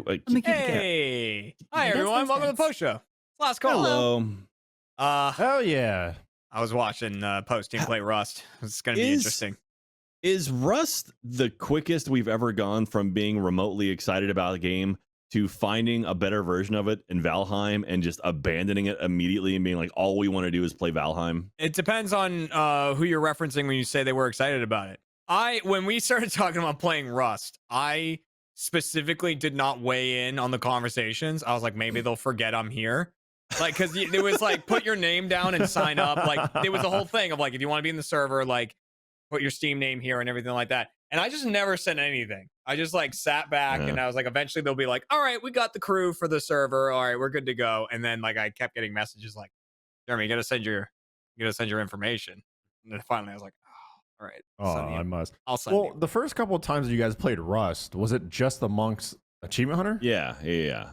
Hey, hi everyone, welcome to the post show. Last call. Hello. Hell yeah. I was watching Post Team play Rust. It's going to be interesting. Is Rust the quickest we've ever gone from being remotely excited about a game to finding a better version of it in Valheim and just abandoning it immediately and being like, all we want to do is play Valheim? It depends on who you're referencing when you say they were excited about it. When we started talking about playing Rust, I specifically did not weigh in on the conversations. I was like, maybe they'll forget I'm here. Like, because it was like, put your name down and sign up. Like, it was a whole thing of like, if you want to be in the server, like, put your Steam name here and everything like that. And I just never said anything. I just like sat back and I was like, eventually they'll be like, all right, we got the crew for the server. All right, we're good to go. And then like I kept getting messages like, Jeremy, you gotta send your information. And then finally I was like, oh, all right. I must. I'll send you. The first couple of times you guys played Rust, was it just the Monk's Achievement Hunter? Yeah.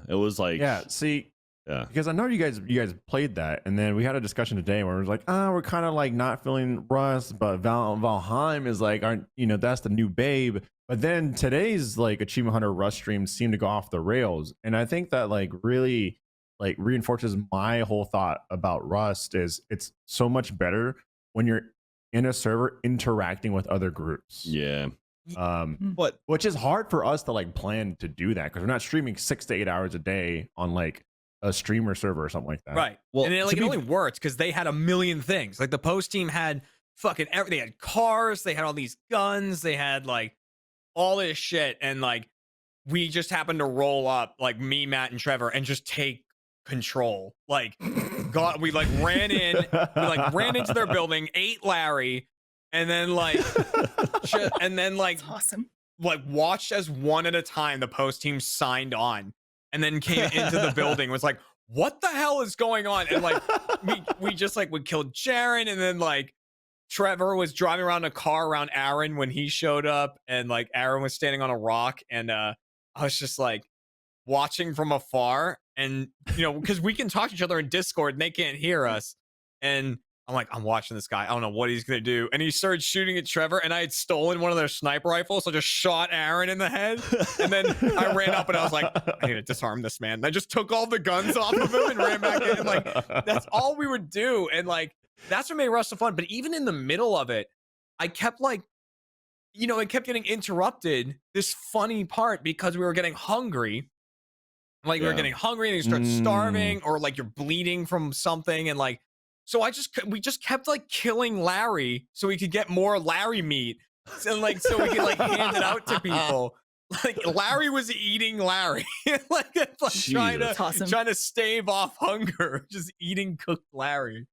It was like, because I know you guys played that, and then we had a discussion today where it was like, we're kind of like not feeling Rust, but Valheim is like, that's the new babe. But then today's like Achievement Hunter Rust streams seem to go off the rails, and I think that like really like reinforces my whole thought about Rust is it's so much better when you're in a server interacting with other groups. Yeah. But which is hard for us to like plan to do that because we're not streaming 6 to 8 hours a day on like a streamer server or something like that. Right. Well, and it only worked because they had a million things. Like the Post team had fucking everything. They had cars, they had all these guns, they had like all this shit, and like we just happened to roll up, like me, Matt, and Trevor, and just take control. Like we like ran into their building, ate Larry, and then like That's awesome. Like watched as one at a time the Post team signed on and then came into the building, was like, what the hell is going on? And like we just like we killed Jaren, and then like Trevor was driving around a car around Aaron when he showed up, and like Aaron was standing on a rock, and I was just like watching from afar, and because we can talk to each other in Discord and they can't hear us, and I'm like, I'm watching this guy, I don't know what he's gonna do, and he started shooting at Trevor, and I had stolen one of their sniper rifles, so I just shot Aaron in the head, and then I ran up and I was like, I need to disarm this man, and I just took all the guns off of him and ran back in, and like that's all we would do, and like that's what made Rust so fun. But even in the middle of it, I kept like, it kept getting interrupted, this funny part, because we were getting hungry. Like we were getting hungry and you start starving, or like you're bleeding from something, and like so we just kept like killing Larry so we could get more Larry meat, and like so we could like hand it out to people. Like Larry was eating Larry, like trying to stave off hunger, just eating cooked Larry.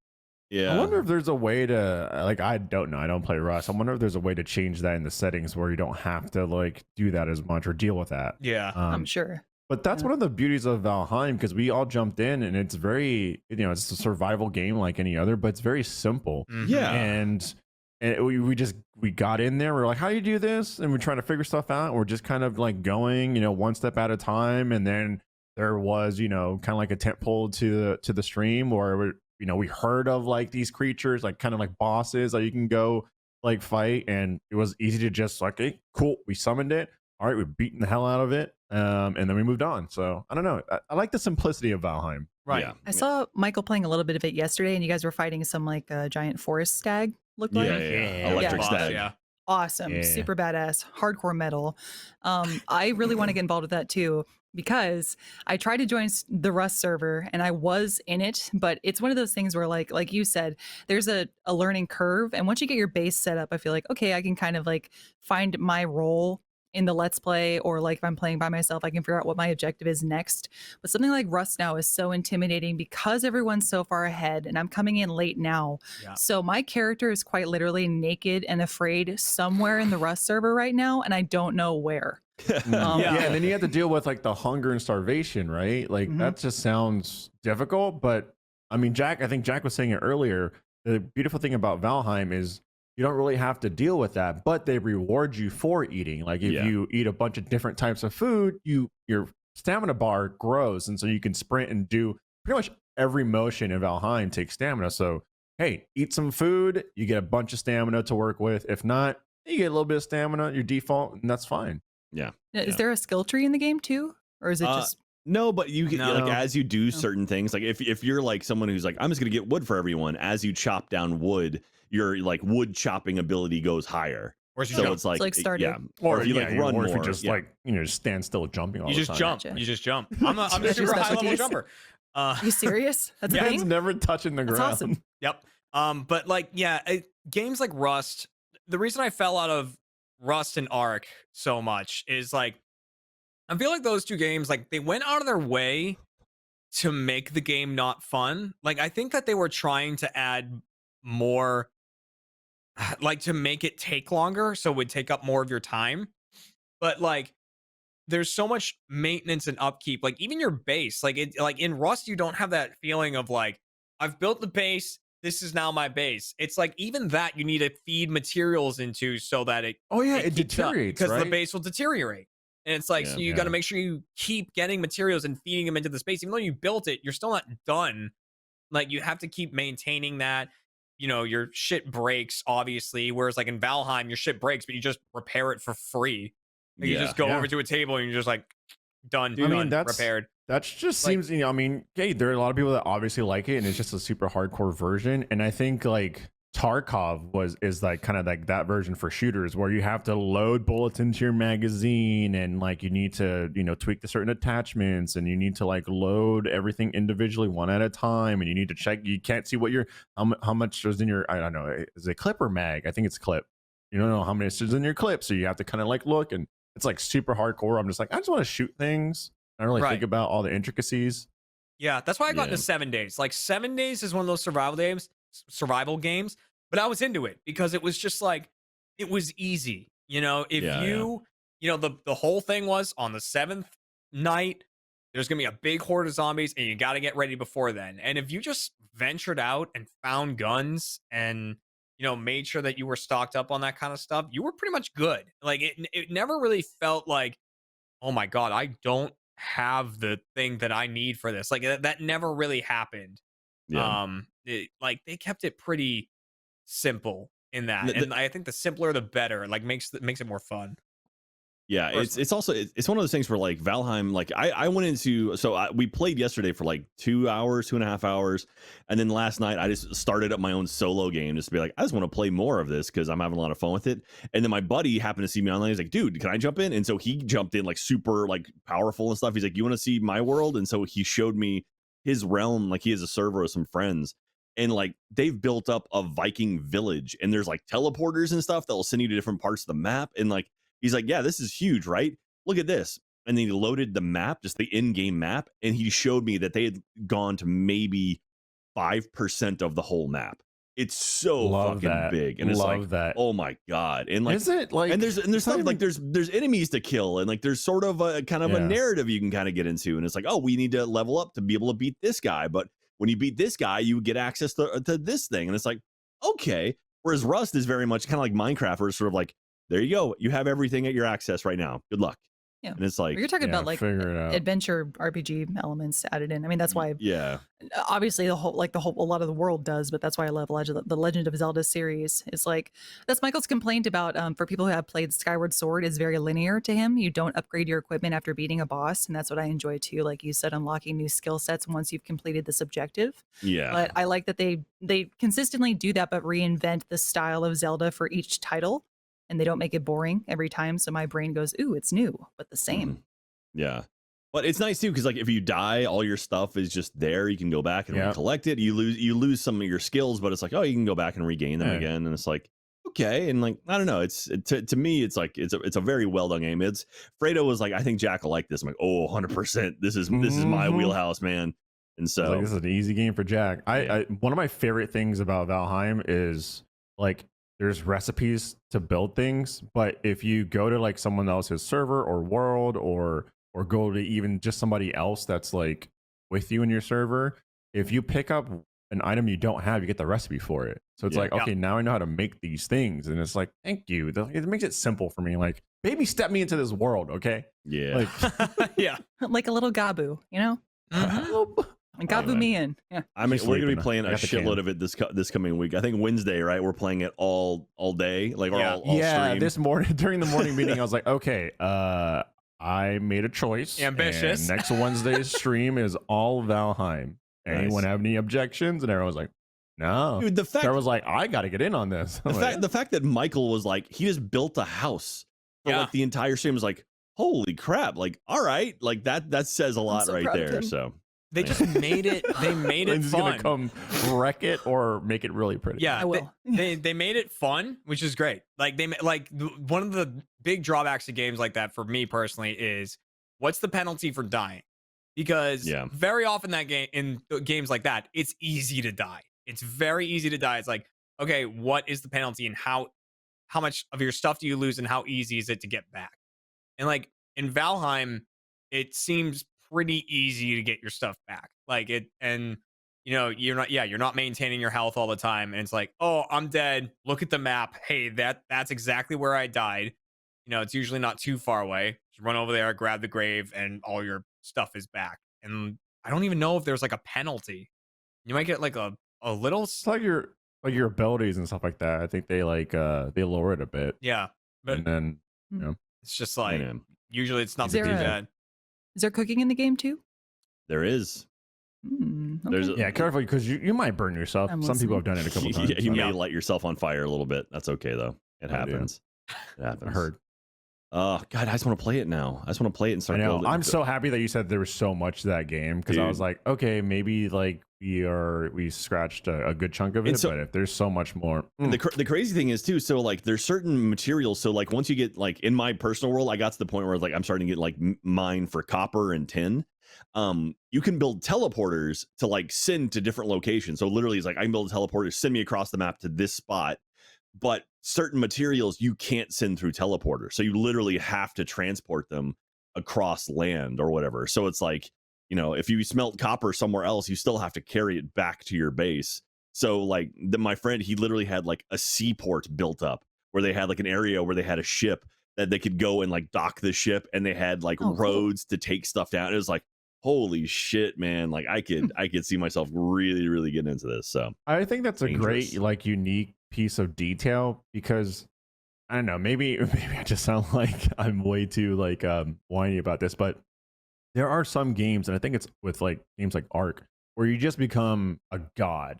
Yeah. I wonder if there's a way to like, I don't know, I don't play Rust. I wonder if there's a way to change that in the settings where you don't have to like do that as much or deal with that. Yeah, I'm sure. But that's one of the beauties of Valheim, because we all jumped in and it's very, it's a survival game like any other, but it's very simple. Mm-hmm. Yeah. And we got in there. We're like, how do you do this? And we're trying to figure stuff out. And we're just kind of like going, one step at a time. And then there was, kind of like a tent pole to the stream where we heard of like these creatures, like kind of like bosses that you can go like fight. And it was easy to just like, hey, cool. We summoned it. All right, we're beating the hell out of it. And then we moved on. So I don't know. I like the simplicity of Valheim. Right. Yeah. I saw Michael playing a little bit of it yesterday, and you guys were fighting some like giant forest stag. Looked like Electric stag. Yeah. Awesome, super badass, hardcore metal. I really want to get involved with that too, because I tried to join the Rust server and I was in it, but it's one of those things where like you said, there's a learning curve, and once you get your base set up, I feel like, okay, I can kind of like find my role in the Let's Play, or like if I'm playing by myself, I can figure out what my objective is next. But something like Rust now is so intimidating because everyone's so far ahead, and I'm coming in late now. Yeah. So my character is quite literally naked and afraid somewhere in the Rust server right now, and I don't know where. And then you have to deal with like the hunger and starvation, right? Like that just sounds difficult. But I mean, I think Jack was saying it earlier. The beautiful thing about Valheim is you don't really have to deal with that, but they reward you for eating. Like if you eat a bunch of different types of food, your stamina bar grows, and so you can sprint and do pretty much every motion in Valheim takes stamina. So hey, eat some food, you get a bunch of stamina to work with. If not, you get a little bit of stamina, your default, and that's fine. Yeah. Is there a skill tree in the game too? or is it Uh, just No, but you can like No. as you do No. certain things, like if you're like someone who's like, I'm just gonna get wood for everyone, as you chop down wood, your like wood chopping ability goes higher. Where's your So jump? it's like, like starter. yeah. Or if you like run or more, if you just yeah. like just stand still jumping all You the just time. jump. Gotcha. You just jump. I'm a That's super your high level specialties? jumper. Are you serious? That's a Man's thing? never touching the That's ground. awesome. Yep. But like, yeah, games like Rust. The reason I fell out of Rust and Ark so much is like, I feel like those two games, like they went out of their way to make the game not fun. Like, I think that they were trying to add more, like to make it take longer, so it would take up more of your time. But like, there's so much maintenance and upkeep. Like even your base, like like in Rust, you don't have that feeling of like, I've built the base. This is now my base. It's like even that you need to feed materials into so that Oh yeah, it keeps up, deteriorates, because the right? base will deteriorate. And it's like, Yeah. so you got to Yeah. make sure you keep getting materials and feeding them into the space. Even though you built it, you're still not done. Like you have to keep maintaining that. You know, your shit breaks, obviously. Whereas like in Valheim, your shit breaks, but you just repair it for free. Like, you Yeah. just go Yeah. over to a table and you're just like, done, I mean, done, that's- repaired. That just Like- seems, I mean, hey, there are a lot of people that obviously like it, and it's just a super hardcore version. And I think like Tarkov is like kind of like that version for shooters, where you have to load bullets into your magazine, and like you need to tweak the certain attachments, and you need to like load everything individually one at a time, and you need to check. You can't see what your how much is in your, I don't know, is it clip or mag? I think it's clip. You don't know how many is in your clip, so you have to kind of like look, and it's like super hardcore. I'm just like, I just want to shoot things. I don't really Right. think about all the intricacies. Yeah, that's why I got Yeah. into 7 days. Like 7 days is one of those survival games, but I was into it because it was just like, it was easy. You know, if Yeah, you know, the whole thing was on the 7th night, there's gonna be a big horde of zombies, and you got to get ready before then. And if you just ventured out and found guns and made sure that you were stocked up on that kind of stuff, you were pretty much good. Like it never really felt like, oh my god, I don't have the thing that I need for this. Like that never really happened. Yeah. Like they kept it pretty simple in that, The- and I think the simpler the better. Like makes it more fun. Yeah, it's also it's one of those things where like Valheim, like I went into, so we played yesterday for like 2.5 hours, and then last night I just started up my own solo game just to be like, I just want to play more of this because I'm having a lot of fun with it. And then my buddy happened to see me online. He's like, dude, can I jump in? And so he jumped in like super like powerful and stuff. He's like, you want to see my world? And so he showed me his realm. Like he has a server with some friends, and like they've built up a Viking village, and there's like teleporters and stuff that will send you to different parts of the map. And like he's like, yeah, this is huge, right? Look at this. And then he loaded the map, just the in-game map, and he showed me that they had gone to maybe 5% of the whole map. It's so Love fucking that. big, and it's Love like, that. oh my god! And like, Is it like? and there's it's not stuff like even- there's enemies to kill, and like there's sort of a kind of a Yeah. narrative you can kind of get into, and it's like, oh, we need to level up to be able to beat this guy, but when you beat this guy, you get access to this thing, and it's like, okay. Whereas Rust is very much kind of like Minecraft, where it's sort of like, there you go, you have everything at your access right now. Good luck. Yeah. And it's like, You're talking Yeah, about like figure it out. adventure RPG elements added in. I mean, that's why yeah, obviously the whole a lot of the world does, but that's why I love the Legend of Zelda series. It's like that's Michael's complaint about for people who have played Skyward Sword is very linear to him. You don't upgrade your equipment after beating a boss, and that's what I enjoy too. Like you said, unlocking new skill sets once you've completed this objective. yeah. But I like that they consistently do that, but reinvent the style of Zelda for each title, and they don't make it boring every time. So my brain goes, "Ooh, it's new, but the same." Yeah. But it's nice too, because like if you die, all your stuff is just there. You can go back and Yeah. collect it. You lose some of your skills, but it's like, oh, you can go back and regain them Yeah. again. And it's like, okay. And like, I don't know. To me, it's like it's a very well done game. It's Fredo was like, I think Jack will like this. I'm like, oh, 100%. This is my Mhm. wheelhouse, man. And So so this is an easy game for Jack. I one of my favorite things about Valheim is like there's recipes to build things, but if you go to like someone else's server or world or go to even just somebody else that's like with you in your server, if you pick up an item you don't have, you get the recipe for it. So it's Yeah. like, okay, now I know how to make these things, and it's like, thank you. It makes it simple for me. Like, baby, step me into this world, okay? yeah. Like, Yeah. Like a little Gabu, you know? Mhm. And Gabu Anyway. me in. Yeah. we're gonna be sleeping. playing I a got the shitload can. of it this coming week. I think Wednesday, right? We're playing it all day, like or Yeah. all yeah, stream. this morning during the morning meeting, I was like, okay, I made a choice. Ambitious. And next Wednesday's stream is all Valheim. Anyone have any objections? And everyone was like, no. Dude, the fact Sarah was like, I got to get in on this. the fact that Michael was like, he just built a house for like the entire stream was like, holy crap! Like, all right, like that says a lot right there. So they just made it. They made it fun. Gonna come wreck it or make it really pretty. Yeah, I will. They made it fun, which is great. Like one of the big drawbacks to games like that for me personally is what's the penalty for dying? Because very often that game in games like that, it's easy to die. It's very easy to die. It's like, okay, what is the penalty and how much of your stuff do you lose and how easy is it to get back? And like in Valheim, it seems pretty easy to get your stuff back. Like it, and you're not maintaining your health all the time. And it's like, oh, I'm dead. Look at the map. Hey, that's exactly where I died. It's usually not too far away. Just run over there, grab the grave, and all your stuff is back. And I don't even know if there's like a penalty. You might get like a little. It's like your abilities and stuff like that. I think they they lower it a bit. Yeah, but and then it's just like usually it's not too bad. Is there cooking in the game too? There is. Okay. Careful because you might burn yourself. Some people have done it a couple times. You may light yourself on fire a little bit. That's okay though. It happens. It happens. I heard. Oh God, I just want to play it now. I just want to play it and start. I know. I'm so happy that you said there was so much to that game because I was like, okay, maybe like we scratched a good chunk of it, but if there's so much more. The crazy thing is too. So like, there's certain materials. So like, once you get like in my personal world, I got to the point where like I'm starting to get like mine for copper and tin. You can build teleporters to like send to different locations. So literally, it's like I can build a teleporter, send me across the map to this spot. But certain materials you can't send through teleporter, so you literally have to transport them across land or whatever. So it's like, if you smelt copper somewhere else, you still have to carry it back to your base. So like my friend, he literally had like a seaport built up where they had like an area where they had a ship that they could go and like dock the ship, and they had like roads to take stuff down. It was like, holy shit, man! Like I could see myself really, really getting into this. So I think that's a great like unique piece of detail because I don't know, maybe I just sound like I'm way too like whiny about this, but there are some games, and I think it's with like games like Ark, where you just become a god,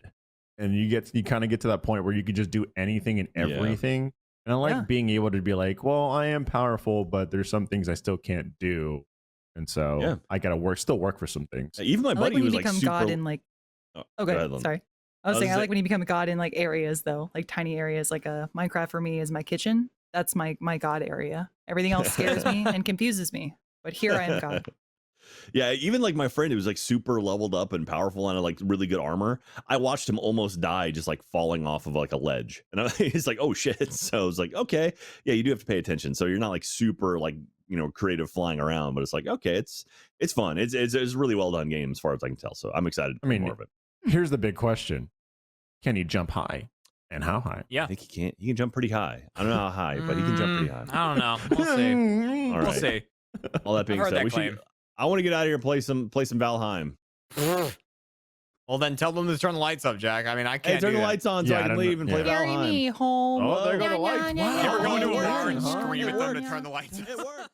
and you kind of get to that point where you could just do anything and everything. And I like being able to be like, well, I am powerful, but there's some things I still can't do, and so I gotta still work for some things. Even my buddy was like super. God in like. Okay, sorry. I was saying I like when you become a god in like areas though, like tiny areas. Like Minecraft for me is my kitchen. That's my god area. Everything else scares me and confuses me. But here I am god. Yeah, even like my friend who was like super leveled up and powerful and had like really good armor, I watched him almost die just like falling off of like a ledge. And he's like, oh shit. So I was like, okay, yeah, you do have to pay attention. So you're not like super like, creative flying around, but it's like, okay, it's fun. It's a really well done game as far as I can tell. So I'm excited for more of it. Here's the big question. Can he jump high? And how high? Yeah. I think he can't. He can jump pretty high. I don't know how high, but he can jump pretty high. I don't know. We'll see. All right. We'll see. All that being said, I want to get out of here and play some Valheim. Well, then tell them to turn the lights up, Jack. I mean, I can't turn the lights on so I can leave and play Carry Valheim. me home. Oh, there go the lights. You ever go into a bar and Huh? scream It at them to worked. turn the lights up? It worked.